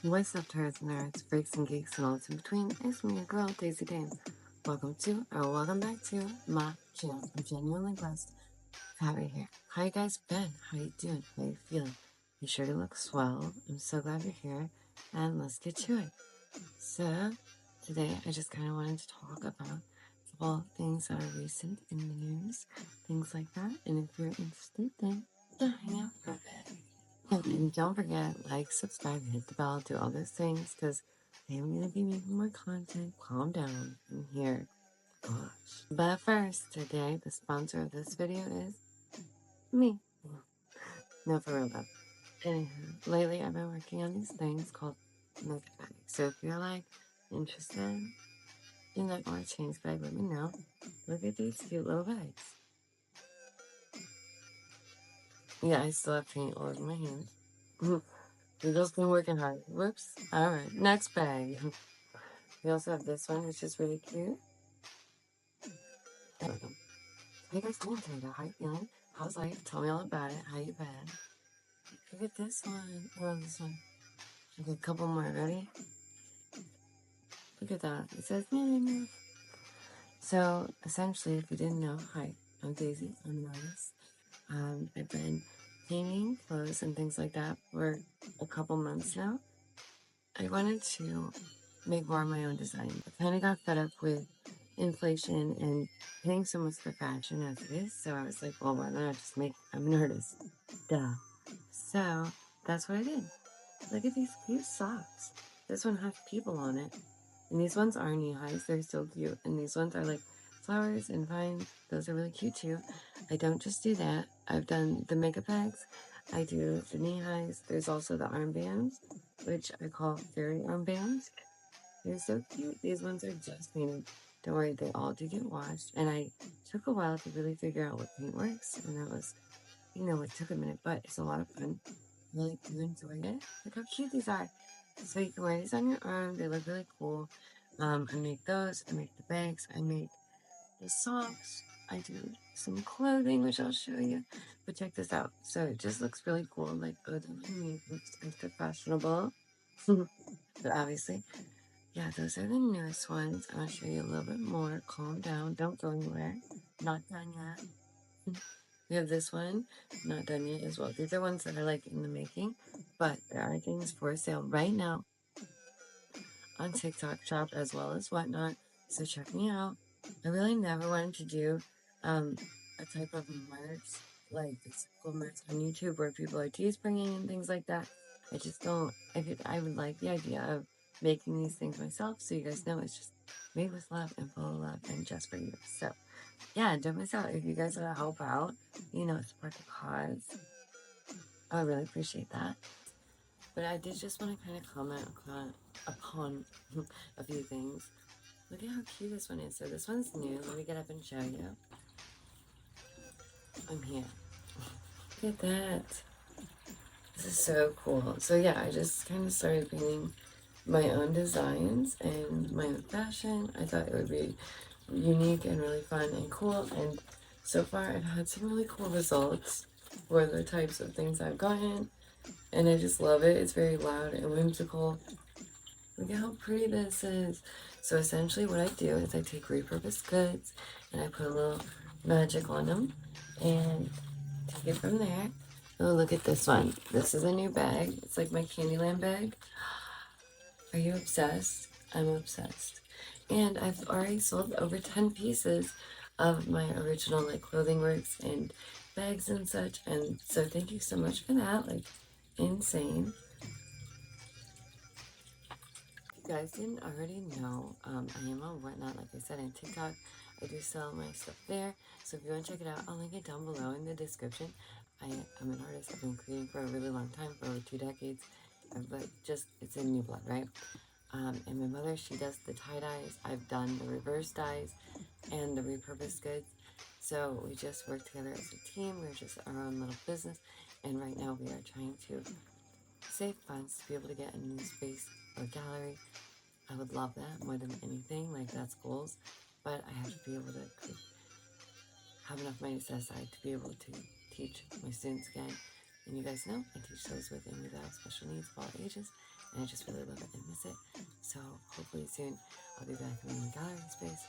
What's up, turds and nerds, freaks and geeks, and all that's in between? It's me, your girl, Daisy Dane. Welcome back to my channel. I'm genuinely blessed to have you here. How you guys been? How you doing? How you feeling? You sure to look swell. I'm so glad you're here, and let's get to it. So, today I just kind of wanted to talk about all things that are recent in the news, things like that, and if you're interested, then hang out for a bit. And don't forget, like, subscribe, hit the bell, do all those things, because I'm going to be making more content. Calm down. I'm here. Gosh. But first, today, the sponsor of this video is me. No, for real though. Anyhow, lately I've been working on these things called makeup bags. So if you're, like, interested in that or a change bag, let me know. Look at these cute little bags. Yeah, I still have paint all over my hands. We've just been working hard. Whoops. Alright, next bag. We also have this one, which is really cute. Hey guys, doing today? How you feeling? How's life? Tell me all about it. How you been? Look at this one. I love this one. Okay, a couple more. Ready? Look at that. It says meow. So, essentially, if you didn't know, hi, I'm Daisy. I'm an artist. I've been painting clothes and things like that for a couple months now. I wanted to make more of my own design. I kind of got fed up with inflation and paying so much for fashion as it is, so I was like, well, why not just make, I'm an artist, duh. So that's what I did. Look at these cute socks. This one has people on it, and these ones are knee highs, they're so cute, and these ones are like flowers and vines. Those are really cute too. I don't just do that. I've done the makeup bags, I do the knee highs. There's also the armbands, which I call fairy armbands. They're so cute. These ones are just painted. Don't worry, they all do get washed. And I took a while to really figure out what paint works. And that was, it took a minute, but it's a lot of fun. Really do enjoy it. Look how cute these are. So you can wear these on your arm. They look really cool. I make those. I make the bags. I make the socks. I do some clothing, which I'll show you. But check this out. So it just looks really cool. Like, oh, it looks extra fashionable. But obviously, yeah, those are the newest ones. I'll show you a little bit more. Calm down. Don't go anywhere. Not done yet. We have this one. Not done yet as well. These are ones that are like in the making. But there are things for sale right now on TikTok Shop as well as whatnot. So check me out. I really never wanted to do a type of merch like this cool merch on YouTube where people are teespringing and things like that. I just don't. I would like the idea of making these things myself, so you guys know it's just made with love and full of love and just for you. So yeah, don't miss out. If you guys want to help out, support the cause, I would really appreciate that. But I did just want to kind of comment upon a few things. Look at how cute this one is. So this one's new. Let me get up and show you. I'm here. Look at that. This is so cool. So yeah, I just kind of started painting my own designs and my own fashion. I thought it would be unique and really fun and cool. And so far I've had some really cool results for the types of things I've gotten. And I just love it. It's very loud and whimsical. Look at how pretty this is. So essentially what I do is I take repurposed goods and I put a little magic on them and take it from there. Oh, look at this one. This is a new bag. It's like my Candyland bag. Are you obsessed? I'm obsessed. And I've already sold over 10 pieces of my original like clothing works and bags and such. And so thank you so much for that. Like, insane. If you guys didn't already know, I am on Whatnot, like I said, on TikTok. I do sell my stuff there, so if you want to check it out, I'll link it down below in the description. I'm an artist. I've been creating for a really long time, for over 2 decades, but it's in new blood, right? And my mother, she does the tie-dyes. I've done the reverse dyes and the repurposed goods. So we just work together as a team. We're just our own little business, and right now we are trying to save funds to be able to get a new space or gallery. I would love that more than anything. Like, that's goals. But I have to be able to have enough money set aside to be able to teach my students again. And you guys know I teach those with and without special needs of all ages. and I just really love it and miss it. So hopefully soon I'll be back in my gallery space,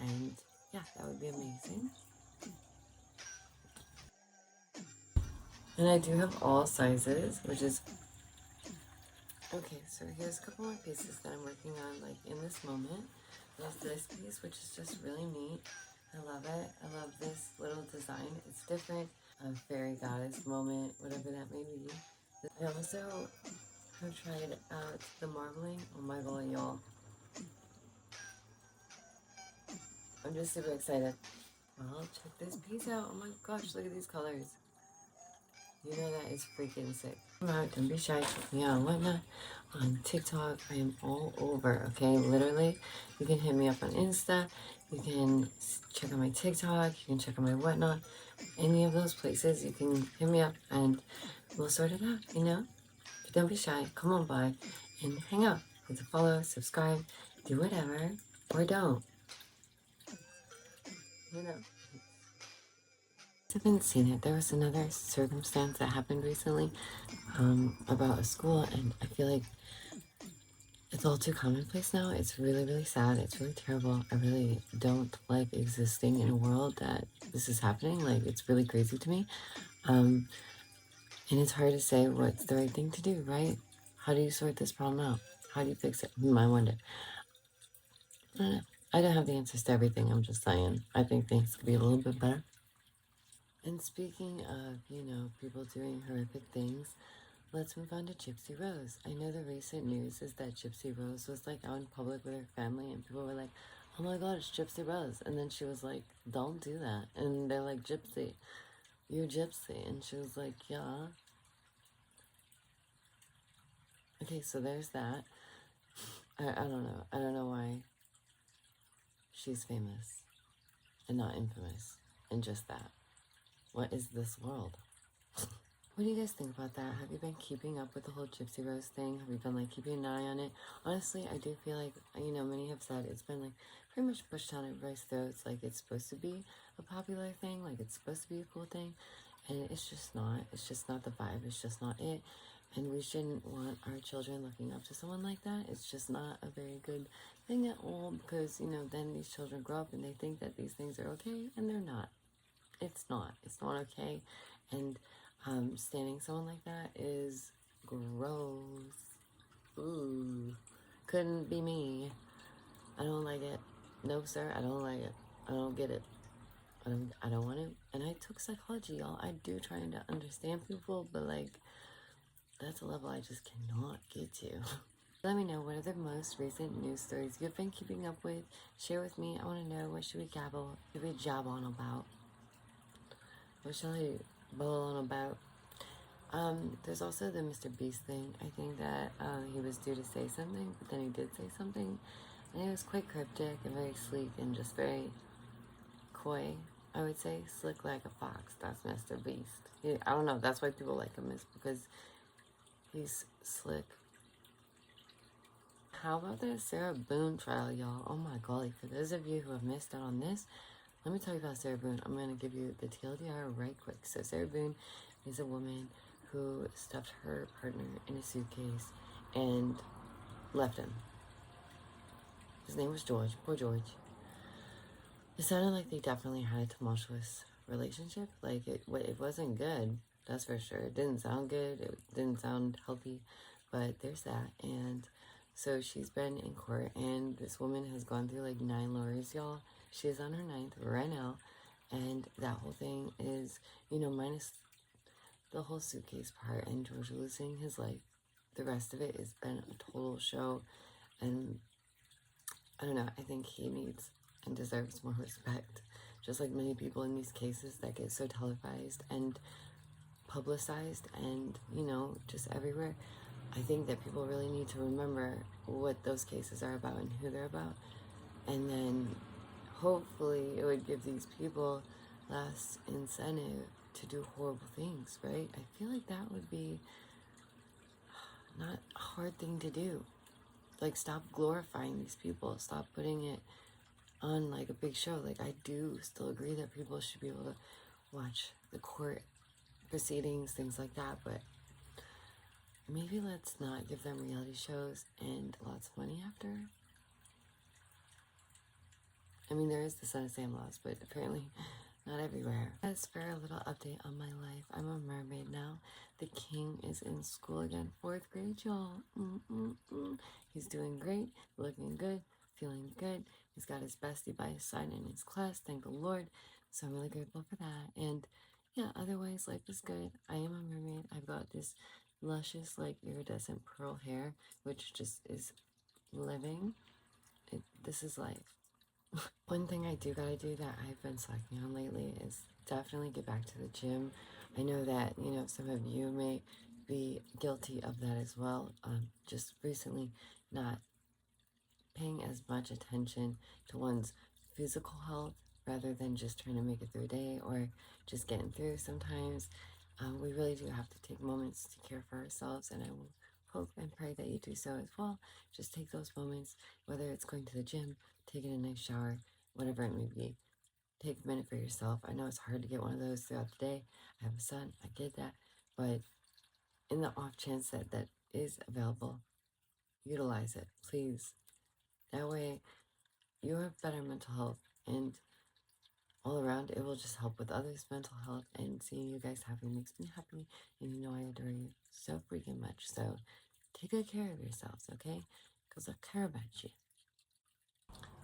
and yeah, that would be amazing. And I do have all sizes, which is okay. So here's a couple more pieces that I'm working on like in this moment. There's this piece, which is just really neat. I love it. I love this little design. It's different. A fairy goddess moment, whatever that may be. I also have tried out the marbling. Oh my god, y'all. I'm just super excited. Well, check this piece out. Oh my gosh, look at these colors. You know that is freaking sick. Come out, don't be shy. Check me out and whatnot. On TikTok, I am all over, okay? Literally, you can hit me up on Insta. You can check out my TikTok. You can check out my whatnot. Any of those places, you can hit me up and we'll sort it out, you know? But don't be shy. Come on by and hang out. Hit the follow, subscribe, do whatever, or don't. You know? I haven't seen it. There was another circumstance that happened recently about a school, and I feel like it's all too commonplace now. It's really, really sad. It's really terrible. I really don't like existing in a world that this is happening. Like, it's really crazy to me. And it's hard to say what's the right thing to do, right? How do you sort this problem out? How do you fix it? I wonder. I don't know. I don't have the answers to everything. I'm just saying. I think things could be a little bit better. And speaking of, you know, people doing horrific things, let's move on to Gypsy Rose. I know the recent news is that Gypsy Rose was like out in public with her family, and people were like, oh my god, it's Gypsy Rose. And then she was like, don't do that. And they're like, Gypsy, you're Gypsy. And she was like, yeah. Okay, so there's that. I don't know. I don't know why she's famous and not infamous and just that. What is this world? What do you guys think about that? Have you been keeping up with the whole Gypsy Rose thing? Have you been like keeping an eye on it? Honestly, I do feel like, you know, many have said it's been like pretty much pushed down everybody's throats. Like it's supposed to be a popular thing, like it's supposed to be a cool thing, and it's just not. It's just not the vibe. It's just not it. And we shouldn't want our children looking up to someone like that. It's just not a very good thing at all, because, you know, then these children grow up and they think that these things are okay, and they're not. It's not. It's not okay. And standing someone like that is gross. Ooh. Couldn't be me. I don't like it. No, sir, I don't like it. I don't get it. I don't want to. And I took psychology, y'all. I do trying to understand people, but like, that's a level I just cannot get to. Let me know what are the most recent news stories you've been keeping up with. Share with me. I want to know, what should we gabble? Should we jab on about? What shall I babble on about? There's also the Mr. Beast thing. I think that he was due to say something, but then he did say something, and it was quite cryptic and very sleek and just very coy. I would say slick like a fox. That's Mr. Beast. I don't know. That's why people like him, is because he's slick. How about the Sarah Boone trial, y'all? Oh my golly! For those of you who have missed out on this, let me tell you about Sarah Boone. I'm gonna give you the TLDR right quick. So Sarah Boone is a woman who stuffed her partner in a suitcase and left him. His name was George. Poor George. It sounded like they definitely had a tumultuous relationship. Like, it wasn't good, that's for sure. It didn't sound good. It didn't sound healthy. But there's that. And so she's been in court, and this woman has gone through like 9 lawyers, y'all. She is on her 9th right now. And that whole thing is, you know, minus the whole suitcase part and George losing his life, the rest of it has been a total show. And I don't know, I think he needs and deserves more respect, just like many people in these cases that get so televised and publicized and, you know, just everywhere. I think that people really need to remember what those cases are about and who they're about, and then hopefully it would give these people less incentive to do horrible things, right? I feel like that would be not a hard thing to do. Like, stop glorifying these people. Stop putting it on like a big show. Like, I do still agree that people should be able to watch the court proceedings, things like that, but maybe let's not give them reality shows and lots of money after. I mean, there is the Son of Sam laws, but apparently not everywhere. As for a little update on my life, I'm a mermaid now. The king is in school again, 4th grade, y'all. He's doing great, looking good, feeling good. He's got his bestie by his side in his class, thank the Lord. So I'm really grateful for that. And yeah, otherwise, life is good. I am a mermaid. I've got this luscious, like, iridescent pearl hair, which just is living. This is life. One thing I do gotta do that I've been slacking on lately is definitely get back to the gym. I know that, you know, some of you may be guilty of that as well. Just recently not paying as much attention to one's physical health rather than just trying to make it through a day or just getting through sometimes. We really do have to take moments to care for ourselves, and I will hope and pray that you do so as well. Just take those moments, whether it's going to the gym, taking a nice shower, whatever it may be. Take a minute for yourself. I know it's hard to get one of those throughout the day. I have a son, I get that, but in the off chance that that is available, utilize it, please. That way, you have better mental health, and all around, it will just help with others' mental health, and seeing you guys happy makes me happy, and you know I adore you so freaking much. So take good care of yourselves, okay? Because I care about you.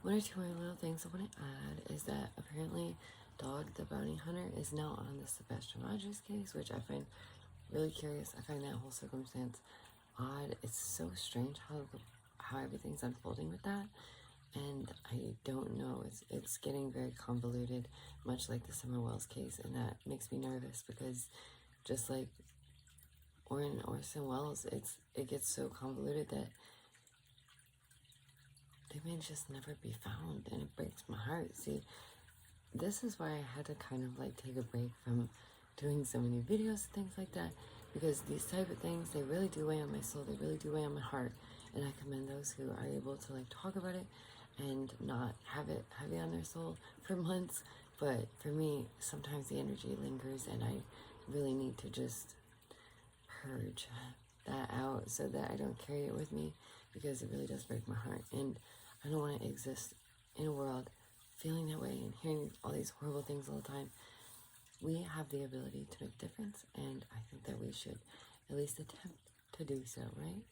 One or two more little things I want to add is that apparently Dog the Bounty Hunter is now on the Sebastian Rogers case, which I find really curious. I find that whole circumstance odd. It's so strange how everything's unfolding with that. And I don't know, it's getting very convoluted, much like the Summer Wells case, and that makes me nervous because just like Orson Welles, it gets so convoluted that they may just never be found, and it breaks my heart. See, this is why I had to kind of like take a break from doing so many videos and things like that, because these type of things, they really do weigh on my soul, they really do weigh on my heart, and I commend those who are able to like talk about it and not have it heavy on their soul for months. But for me, sometimes the energy lingers, and I really need to just purge that out so that I don't carry it with me, because it really does break my heart, and I don't want to exist in a world feeling that way and hearing all these horrible things all the time. We have the ability to make a difference, and I think that we should at least attempt to do so, right?